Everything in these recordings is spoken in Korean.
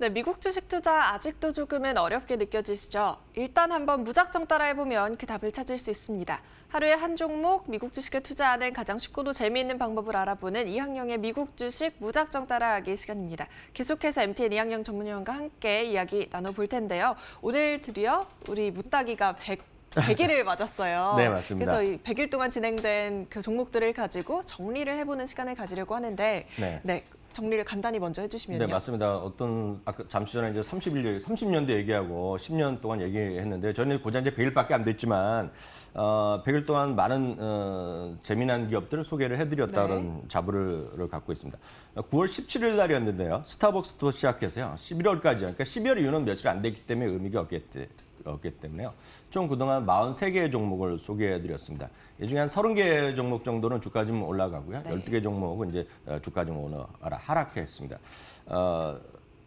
네, 미국 주식 투자 아직도 조금은 어렵게 느껴지시죠? 일단 한번 무작정 따라해보면 그 답을 찾을 수 있습니다. 하루에 한 종목 미국 주식에 투자하는 가장 쉽고도 재미있는 방법을 알아보는 이항영의 미국 주식 무작정 따라하기 시간입니다. 계속해서 MTN 이항영 전문위원과 함께 이야기 나눠볼 텐데요. 오늘 드디어 우리 문따기가 100일을 맞았어요. 네, 맞습니다. 그래서 이 100일 동안 진행된 그 종목들을 가지고 정리를 해보는 시간을 가지려고 하는데 네, 정리를 간단히 먼저 해주시면요. 네, 맞습니다. 아까 잠시 전에 이제 30년대 얘기하고 10년 동안 얘기했는데 저는 고작 이제 100일밖에 안 됐지만 100일 동안 많은 재미난 기업들을 소개를 해드렸다는 자부를 갖고 있습니다. 9월 17일 날이었는데요. 스타벅스부터 시작해서요. 11월까지, 그러니까 12월 이후는 며칠 안 됐기 때문에 의미가 없기 때문에요. 총 그동안 43개의 종목을 소개해드렸습니다. 이 중에 한 30개 종목 정도는 주가 좀 올라가고요. 12개 종목은 이제 주가 좀 하락했습니다.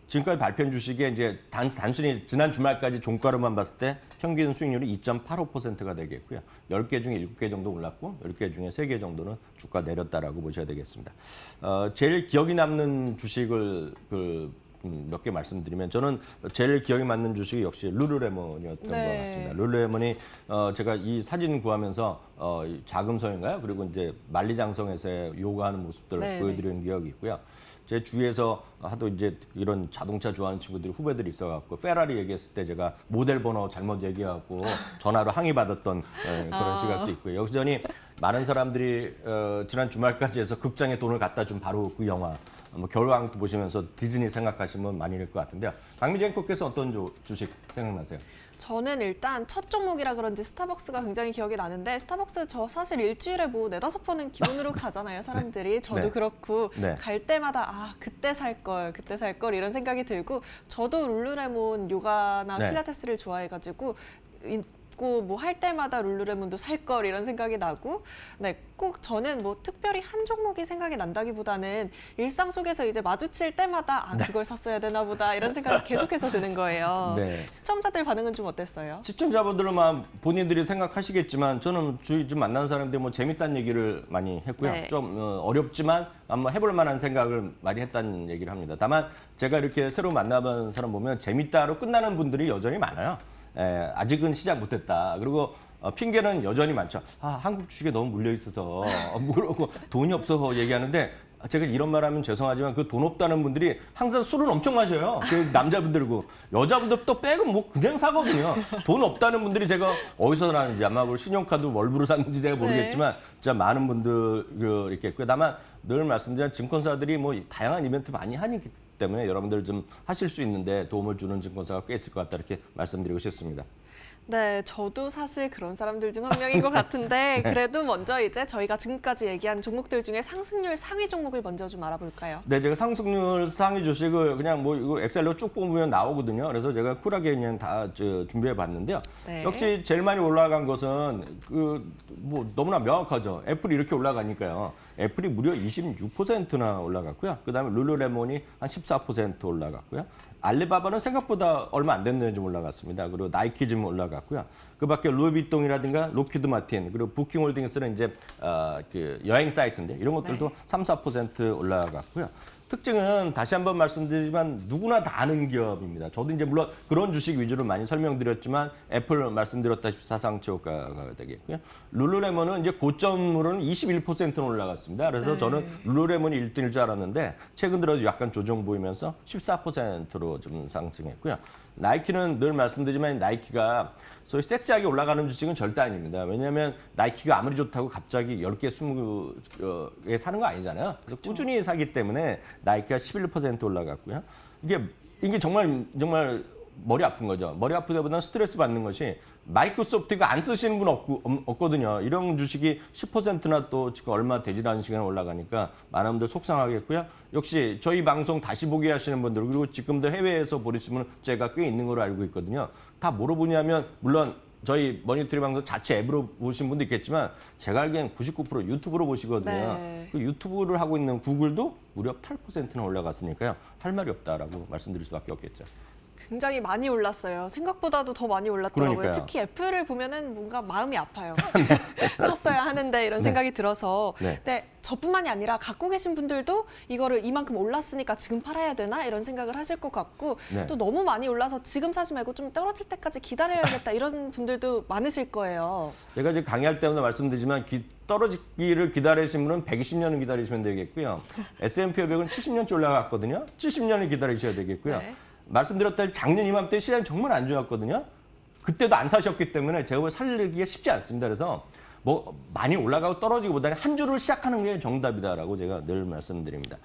지금까지 발표한 주식에 이제 단순히 지난 주말까지 종가로만 봤을 때 평균 수익률이 2.85%가 되겠고요. 10개 중에 7개 정도 올랐고 10개 중에 3개 정도는 주가 내렸다라고 보셔야 되겠습니다. 제일 기억이 남는 주식을 몇 개 말씀드리면 저는 제일 기억에 맞는 주식이 역시 룰루레몬이었던 것 같습니다. 룰루레몬이 제가 이 사진 구하면서 자금성인가요? 그리고 이제 만리장성에서의 요가하는 모습들을 보여드리는 기억이 있고요. 제 주위에서 하도 이제 이런 자동차 좋아하는 친구들이 후배들이 있어갖고 페라리 얘기했을 때 제가 모델 번호 잘못 얘기해갖고 전화로 항의받았던 그런 시각도 있고요. 여기저니 많은 사람들이 지난 주말까지 해서 극장에 돈을 갖다 준 바로 그 영화. 겨울왕국 보시면서 디즈니 생각하시면 많이 될 것 같은데요. 강미정 앵커께서 어떤 주식 생각나세요? 저는 일단 첫 종목이라 그런지 스타벅스가 굉장히 기억이 나는데 스타벅스 저 사실 일주일에 뭐 4-5번은 기본으로 가잖아요, 사람들이. 저도 그렇고 갈 때마다 그때 살 걸 이런 생각이 들고 저도 룰루레몬 요가나 필라테스를 좋아해가지고 뭐 할 때마다 룰루레몬도 살 걸 이런 생각이 나고 꼭 저는 뭐 특별히 한 종목이 생각이 난다기보다는 일상 속에서 이제 마주칠 때마다 그걸 샀어야 되나 보다 이런 생각이 계속해서 드는 거예요. 시청자들 반응은 좀 어땠어요? 시청자분들은 본인들이 생각하시겠지만 저는 주위 좀 만나는 사람들이 뭐 재밌다는 얘기를 많이 했고요. 좀 어렵지만 한번 해볼 만한 생각을 많이 했다는 얘기를 합니다. 다만 제가 이렇게 새로 만나본 사람 보면 재밌다로 끝나는 분들이 여전히 많아요. 아직은 시작 못했다. 그리고 핑계는 여전히 많죠. 한국 주식에 너무 물려 있어서 그러고 돈이 없어서 얘기하는데 제가 이런 말하면 죄송하지만 그 돈 없다는 분들이 항상 술을 엄청 마셔요. 그 남자분들고 여자분들 또 백은 뭐 그냥 사거든요. 돈 없다는 분들이 제가 어디서 나는지 아마 신용카드 월부로 샀는지 제가 모르겠지만 진짜 많은 분들 이렇게 있고요. 다만 늘 말씀드린 증권사들이 뭐 다양한 이벤트 많이 하니 때문에 여러분들 좀 하실 수 있는데 도움을 주는 증권사가 꽤 있을 것 같다 이렇게 말씀드리고 싶습니다. 네, 저도 사실 그런 사람들 중 한 명인 것 같은데 그래도 먼저 이제 저희가 지금까지 얘기한 종목들 중에 상승률 상위 종목을 먼저 좀 알아볼까요? 네, 제가 상승률 상위 주식을 그냥 뭐 이거 엑셀로 쭉 보면 나오거든요. 그래서 제가 쿨하게 그냥 다 준비해 봤는데요. 역시 제일 많이 올라간 것은 뭐 너무나 명확하죠. 애플이 이렇게 올라가니까요. 애플이 무려 26%나 올라갔고요. 그다음에 룰루레몬이 한 14% 올라갔고요. 알리바바는 생각보다 얼마 안 됐는데 좀 올라갔습니다. 그리고 나이키 좀 올라갔고요. 그밖에 루이비통이라든가 로키드 마틴 그리고 부킹홀딩스는 이제 그 여행 사이트인데 이런 것들도 3-4% 올라갔고요. 특징은 다시 한번 말씀드리지만 누구나 다 아는 기업입니다. 저도 이제 물론 그런 주식 위주로 많이 설명드렸지만 애플 말씀드렸다시피 사상치 효과가 되겠고요. 룰루레몬은 이제 고점으로는 21%는 올라갔습니다. 그래서 저는 룰루레몬이 1등일 줄 알았는데 최근 들어 약간 조정 보이면서 14%로 좀 상승했고요. 나이키는 늘 말씀드리지만 나이키가 소위 섹시하게 올라가는 주식은 절대 아닙니다. 왜냐하면 나이키가 아무리 좋다고 갑자기 10개, 20개 사는 거 아니잖아요. 그래서 꾸준히 사기 때문에 나이키가 11% 올라갔고요. 이게 정말 머리 아픈 거죠. 머리 아프다보다는 스트레스 받는 것이 마이크로소프트가 안 쓰시는 분 없거든요. 이런 주식이 10%나 또 지금 얼마 되지 않은 시간에 올라가니까 많은 분들 속상하겠고요. 역시 저희 방송 다시 보기 하시는 분들 그리고 지금도 해외에서 보시면 제가 꽤 있는 걸로 알고 있거든요. 다 뭐로 보냐면 물론 저희 머니터리 방송 자체 앱으로 보신 분도 있겠지만 제가 알기엔 99% 유튜브로 보시거든요. 그 유튜브를 하고 있는 구글도 무려 8%나 올라갔으니까요. 할 말이 없다라고 말씀드릴 수밖에 없겠죠. 굉장히 많이 올랐어요. 생각보다도 더 많이 올랐더라고요. 그러니까요. 특히 애플을 보면은 뭔가 마음이 아파요. 썼어야 하는데 이런 생각이 들어서. 네. 근데 저뿐만이 아니라 갖고 계신 분들도 이거를 이만큼 올랐으니까 지금 팔아야 되나 이런 생각을 하실 것 같고 네. 또 너무 많이 올라서 지금 사지 말고 좀 떨어질 때까지 기다려야겠다 이런 분들도 많으실 거예요. 제가 이제 강의할 때마다 말씀드리지만 떨어지기를 기다리시는 분은 120년을 기다리시면 되겠고요. S&P 500은 70년째 올라갔거든요. 70년을 기다리셔야 되겠고요. 네. 말씀드렸다시피 작년 이맘때 시장이 정말 안 좋았거든요. 그때도 안 사셨기 때문에 제가 살리기가 쉽지 않습니다. 그래서 뭐 많이 올라가고 떨어지기보다는 한 주를 시작하는 게 정답이다라고 제가 늘 말씀드립니다.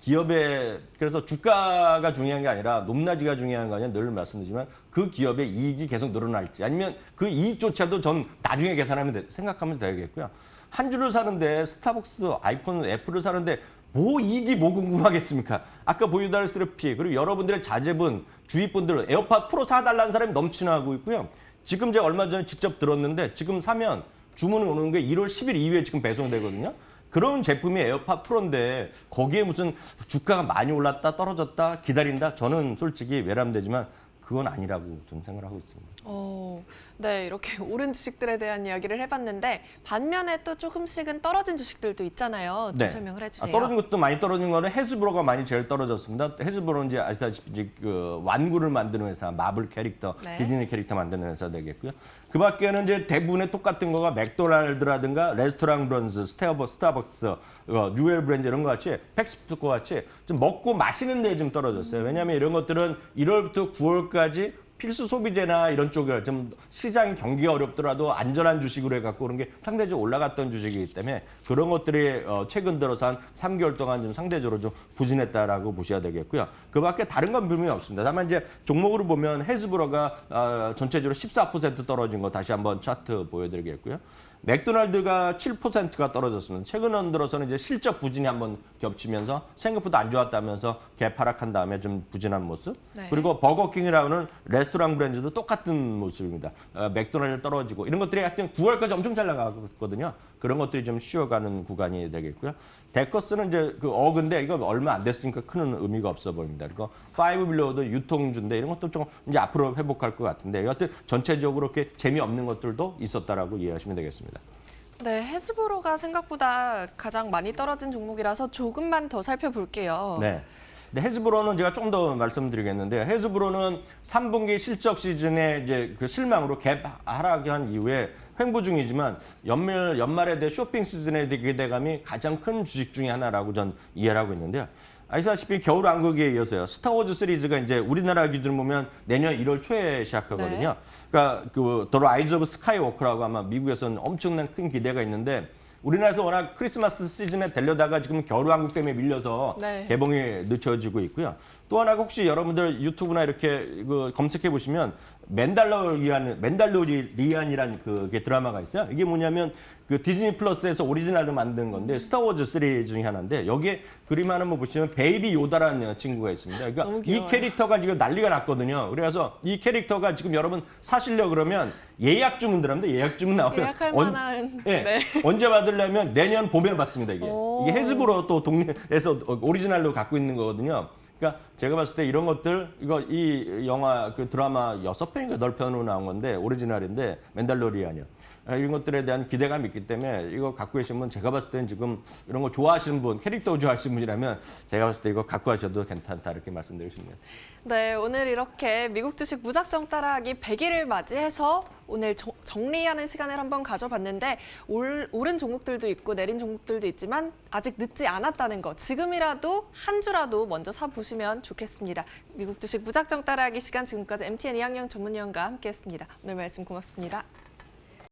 기업의 그래서 주가가 중요한 게 아니라 높낮이가 중요한 거 아니라 늘 말씀드리지만 그 기업의 이익이 계속 늘어날지 아니면 그 이익조차도 전 나중에 계산하면 생각하면 되겠고요. 한 주를 사는데 스타벅스, 아이폰, 애플을 사는데 뭐 이익이 뭐 궁금하겠습니까? 아까 보유다시피 그리고 여러분들의 자제분, 주위분들 에어팟 프로 사달라는 사람이 넘치나고 있고요. 지금 제가 얼마 전에 직접 들었는데 지금 사면 주문이 오는 게 1월 10일 이후에 지금 배송되거든요. 그런 제품이 에어팟 프로인데 거기에 무슨 주가가 많이 올랐다 떨어졌다 기다린다 저는 솔직히 외람되지만 그건 아니라고 좀 생각을 하고 있습니다. 네, 이렇게 오른 주식들에 대한 이야기를 해봤는데 반면에 또 조금씩은 떨어진 주식들도 있잖아요. 좀 설명을 해주세요. 떨어진 것도 많이 떨어진 거는 헤즈브로가 많이 제일 떨어졌습니다. 헤즈브로는 이제 아시다시피 이제 그 완구를 만드는 회사, 마블 캐릭터, 네. 디즈니 캐릭터 만드는 회사 되겠고요. 그 밖에는 이제 대부분의 똑같은 거가 맥도날드라든가 레스토랑 브런즈, 스타벅스, 뉴엘 브랜드 이런 거 같이 팩스푸드과 같이 좀 먹고 마시는 데 좀 떨어졌어요. 왜냐하면 이런 것들은 1월부터 9월까지 필수 소비재나 이런 쪽을 좀 시장이 경기가 어렵더라도 안전한 주식으로 해갖고 그런 게 상대적으로 올라갔던 주식이기 때문에 그런 것들이 최근 들어서 한 3개월 동안 좀 상대적으로 좀 부진했다라고 보셔야 되겠고요. 그 밖에 다른 건 분명히 없습니다. 다만 이제 종목으로 보면 헤즈브로가 전체적으로 14% 떨어진 거 다시 한번 차트 보여드리겠고요. 맥도날드가 7%가 떨어졌습니다. 최근 들어서는 이제 실적 부진이 한번 겹치면서 생각보다 안 좋았다면서 개파락한 다음에 좀 부진한 모습. 네. 그리고 버거킹이라는 레스토랑 브랜드도 똑같은 모습입니다. 맥도날드 떨어지고 이런 것들이 하여튼 9월까지 엄청 잘 나가거든요. 그런 것들이 좀 쉬어가는 구간이 되겠고요. 데커스는 이제 그 어근데 이거 얼마 안 됐으니까 큰 의미가 없어 보입니다. 그리고 파이브빌로우도 유통주인데 이런 것도 좀 이제 앞으로 회복할 것 같은데 여하튼 전체적으로 이렇게 재미없는 것들도 있었다라고 이해하시면 되겠습니다. 네, 헤즈브로가 생각보다 가장 많이 떨어진 종목이라서 조금만 더 살펴볼게요. 네. 근데 헤즈브로는 제가 좀 더 말씀드리겠는데 헤즈브로는 3분기 실적 시즌에 이제 그 실망으로 갭 하락한 이후에 횡보 중이지만 연말에 대해 쇼핑 시즌에 대한 기대감이 가장 큰 주식 중에 하나라고 전 이해를 하고 있는데요. 아시다시피 겨울왕국에 이어서요. 스타워즈 시리즈가 이제 우리나라 기준으로 보면 내년 1월 초에 시작하거든요. 네. 그러니까 그 더 라이즈 오브 스카이워커라고 아마 미국에서는 엄청난 큰 기대가 있는데 우리나라에서 워낙 크리스마스 시즌에 되려다가 지금 겨울왕국 때문에 밀려서 네. 개봉이 늦춰지고 있고요. 또 하나 혹시 여러분들 유튜브나 이렇게 검색해 보시면 맨달로리안이라는 그게 드라마가 있어요. 이게 뭐냐면 그 디즈니 플러스에서 오리지널로 만든 건데 스타워즈 시리즈 중에 하나인데 여기에 그림하는 거 보시면 베이비 요다라는 친구가 있습니다. 그러니까 너무 이 귀여워요. 캐릭터가 지금 난리가 났거든요. 그래서 이 캐릭터가 지금 여러분 사시려 그러면 예약 주문 들어갑니다. 예약 주문 나오면 예약할 만한. 예, 네. 언제 받으려면 내년 봄에 받습니다. 이게 헤즈브로 또 동네에서 오리지널로 갖고 있는 거거든요. 그러니까 제가 봤을 때 이런 것들 이 영화 그 드라마 6편인가 8편으로 나온 건데 오리지널인데 맨달로리안이요. 이런 것들에 대한 기대감이 있기 때문에 이거 갖고 계신 분 제가 봤을 때는 지금 이런 거 좋아하시는 분 캐릭터 좋아하시는 분이라면 제가 봤을 때 이거 갖고 가셔도 괜찮다 이렇게 말씀드리겠습니다. 네, 오늘 이렇게 미국 주식 무작정 따라하기 100일을 맞이해서 오늘 정리하는 시간을 한번 가져봤는데 오른 종목들도 있고 내린 종목들도 있지만 아직 늦지 않았다는 거 지금이라도 한 주라도 먼저 사보시면 좋겠습니다. 미국 주식 무작정 따라하기 시간 지금까지 MTN 이학영 전문위원과 함께했습니다. 오늘 말씀 고맙습니다.